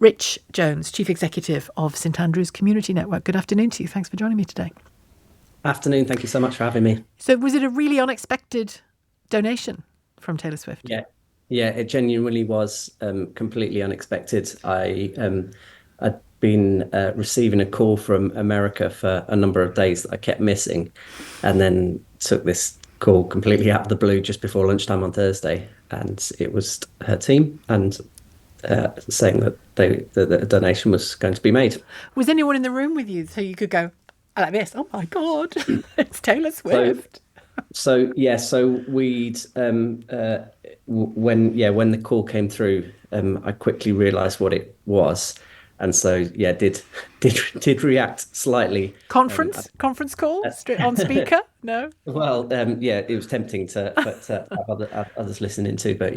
Rich Jones, Chief Executive of St Andrews Community Network. Good afternoon to you. Thanks for joining me today. Afternoon. Thank you so much for having me. So was it a really unexpected donation from Taylor Swift? Yeah, it genuinely was completely unexpected. I'd been receiving a call from America for a number of days that I kept missing, and then took this call completely out of the blue just before lunchtime on Thursday, and it was her team and saying that the donation was going to be made. Was anyone in the room with you so you could go like this? Oh my God, it's Taylor Swift. So we'd when the call came through, I quickly realised what it was, and so did react slightly. Conference call on speaker? No. Well, it was tempting to have others listening too, but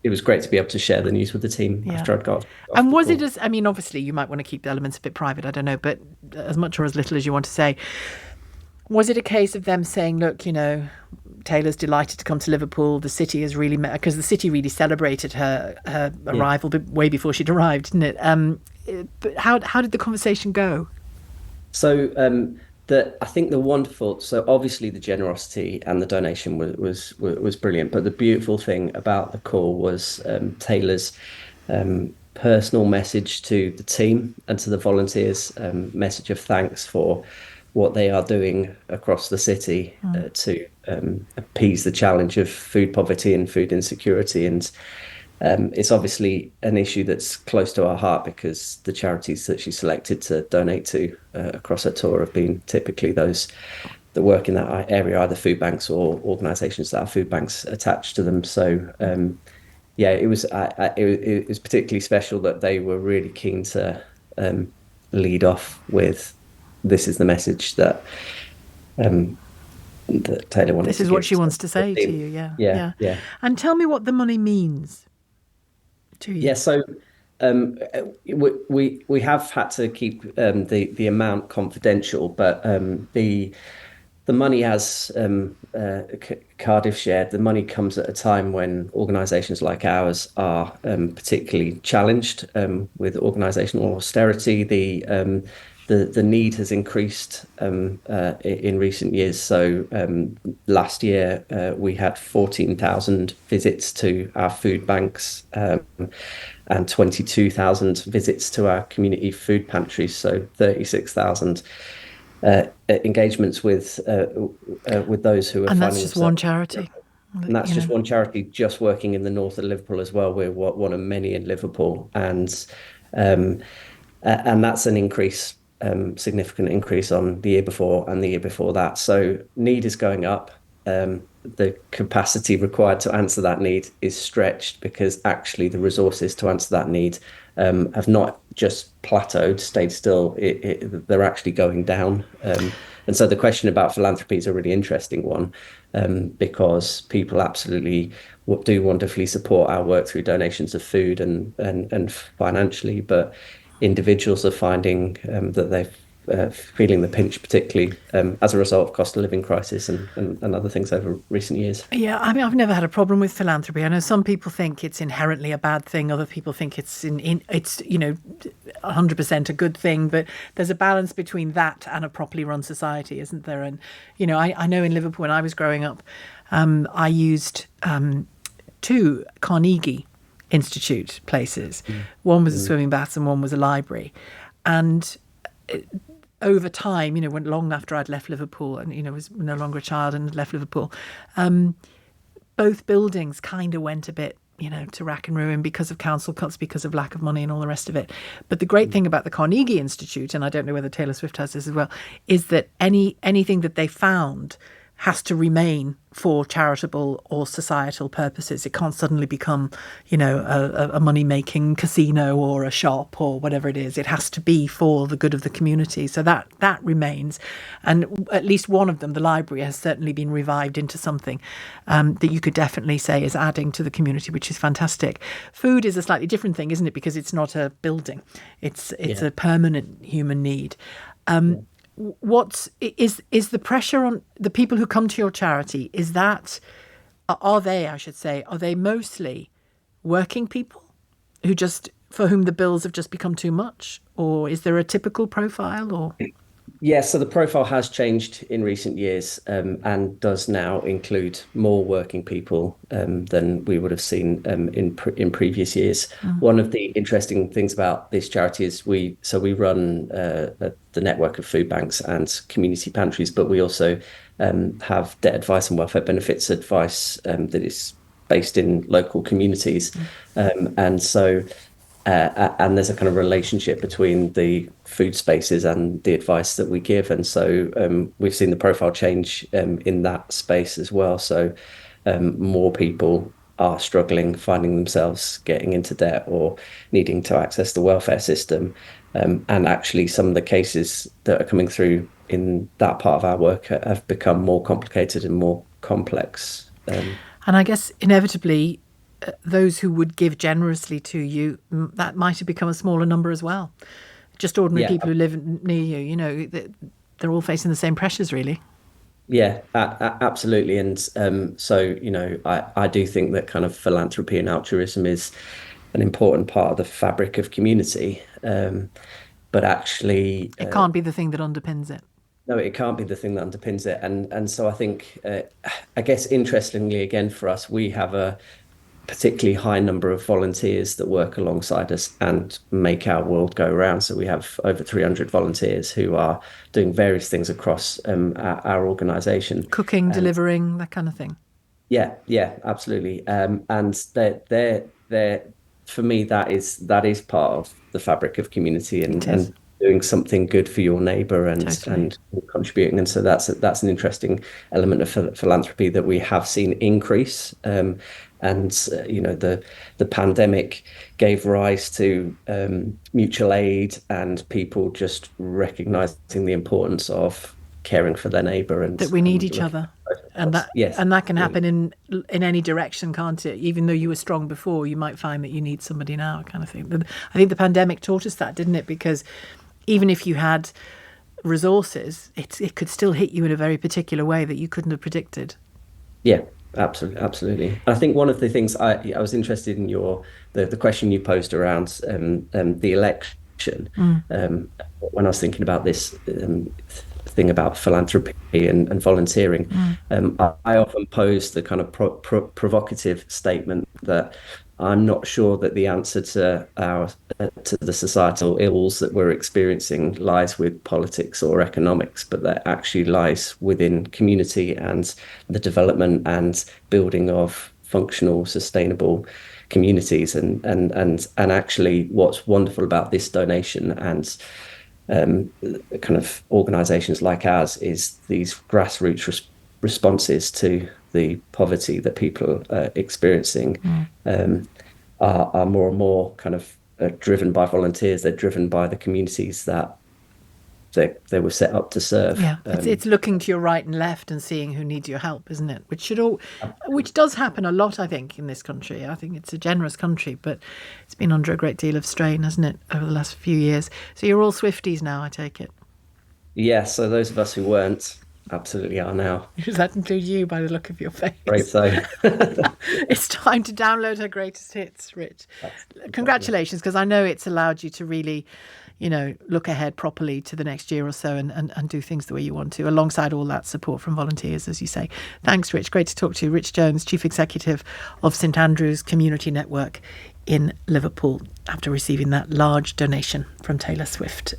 it was great to be able to share the news with the team after I'd got. And was it as, I mean, obviously you might want to keep the elements a bit private, I don't know, but as much or as little as you want to say, was it a case of them saying, look, you know, Taylor's delighted to come to Liverpool. The city has really because the city really celebrated her arrival way before she'd arrived, didn't it? But how did the conversation go? So I think the wonderful, so obviously the generosity and the donation was brilliant, but the beautiful thing about the call was Taylor's personal message to the team and to the volunteers, message of thanks for what they are doing across the city to appease the challenge of food poverty and food insecurity. And it's obviously an issue that's close to our heart because the charities that she selected to donate to across her tour have been typically those that work in that area, either food banks or organisations that have food banks attached to them. So it was particularly special that they were really keen to lead off with, this is the message that that Taylor wanted. This is what she wants to say to you. Yeah. And tell me what the money means to you. Yeah. So we have had to keep the amount confidential, but the money, as Cardiff shared, the money comes at a time when organisations like ours are particularly challenged with organisational austerity. The need has increased in recent years. So last year we had 14,000 visits to our food banks and 22,000 visits to our community food pantries. So 36,000 engagements with those who are. And that's just one charity. And that's just one charity, just working in the north of Liverpool as well. We're one of many in Liverpool, and that's an increase. Significant increase on the year before and the year before that. So need is going up. The capacity required to answer that need is stretched because actually the resources to answer that need have not just plateaued, stayed still. They're actually going down. And so the question about philanthropy is a really interesting one because people absolutely do wonderfully support our work through donations of food and financially, but individuals are finding that they're feeling the pinch, particularly as a result of cost of living crisis and other things over recent years. Yeah, I mean, I've never had a problem with philanthropy. I know some people think it's inherently a bad thing. Other people think it's 100% a good thing. But there's a balance between that and a properly run society, isn't there? And, I know in Liverpool when I was growing up, I used 2 Carnegie Institute places. One was a swimming bath and one was a library. And over time, when long after I'd left Liverpool and, was no longer a child and had left Liverpool, both buildings kind of went a bit, to rack and ruin because of council cuts, because of lack of money and all the rest of it. But the great thing about the Carnegie Institute, and I don't know whether Taylor Swift has this as well, is that anything that they found has to remain for charitable or societal purposes. It can't suddenly become, a money-making casino or a shop or whatever it is. It has to be for the good of the community. So that remains. And at least one of them, the library, has certainly been revived into something that you could definitely say is adding to the community, which is fantastic. Food is a slightly different thing, isn't it? Because it's not a building. It's a permanent human need. What is the pressure on the people who come to your charity? Are they mostly working people who just for whom the bills have just become too much? Or is there a typical profile? Or Yeah, so the profile has changed in recent years, and does now include more working people than we would have seen in previous years. One of the interesting things about this charity is we run the network of food banks and community pantries, but we also have debt advice and welfare benefits advice that is based in local communities, and so. And there's a kind of relationship between the food spaces and the advice that we give. And so we've seen the profile change in that space as well. So more people are struggling, finding themselves getting into debt or needing to access the welfare system. And actually, some of the cases that are coming through in that part of our work have become more complicated and more complex. and I guess inevitably, those who would give generously to you, that might have become a smaller number as well. Just ordinary people who live near you, they're all facing the same pressures, really. Yeah, absolutely. And so, I do think that kind of philanthropy and altruism is an important part of the fabric of community. But actually, it can't be the thing that underpins it. No, it can't be the thing that underpins it. And so I think, I guess, interestingly, again, for us, we have a particularly high number of volunteers that work alongside us and make our world go round. So we have over 300 volunteers who are doing various things across our organisation. Cooking, delivering, that kind of thing. Yeah, absolutely. And they're for me, that is part of the fabric of community and doing something good for your neighbour and contributing. And so that's an interesting element of philanthropy that we have seen increase. The pandemic gave rise to mutual aid and people just recognising the importance of caring for their neighbour and that we need each other, and that can happen in any direction, can't it? Even though you were strong before, you might find that you need somebody now, kind of thing. But I think the pandemic taught us that, didn't it? Because even if you had resources, it could still hit you in a very particular way that you couldn't have predicted. Yeah. Absolutely. I think one of the things I was interested in the question you posed around the election, when I was thinking about this thing about philanthropy and volunteering, I often pose the kind of provocative statement that I'm not sure that the answer to the societal ills that we're experiencing lies with politics or economics, but that actually lies within community and the development and building of functional, sustainable communities. And actually, what's wonderful about this donation and kind of organisations like ours is these grassroots responses to the poverty that people are experiencing are more and more kind of driven by volunteers. They're driven by the communities that they were set up to serve. Yeah, it's looking to your right and left and seeing who needs your help, isn't it? Which does happen a lot, I think, in this country. I think it's a generous country, but it's been under a great deal of strain, hasn't it, over the last few years? So you're all Swifties now, I take it. Yeah, so those of us who weren't absolutely are now. Does that include you by the look of your face? Right, so it's time to download her greatest hits, Rich. Congratulations, because I know it's allowed you to really, look ahead properly to the next year or so and do things the way you want to, alongside all that support from volunteers, as you say. Thanks, Rich. Great to talk to you. Rich Jones, Chief Executive of St Andrew's Community Network in Liverpool, after receiving that large donation from Taylor Swift.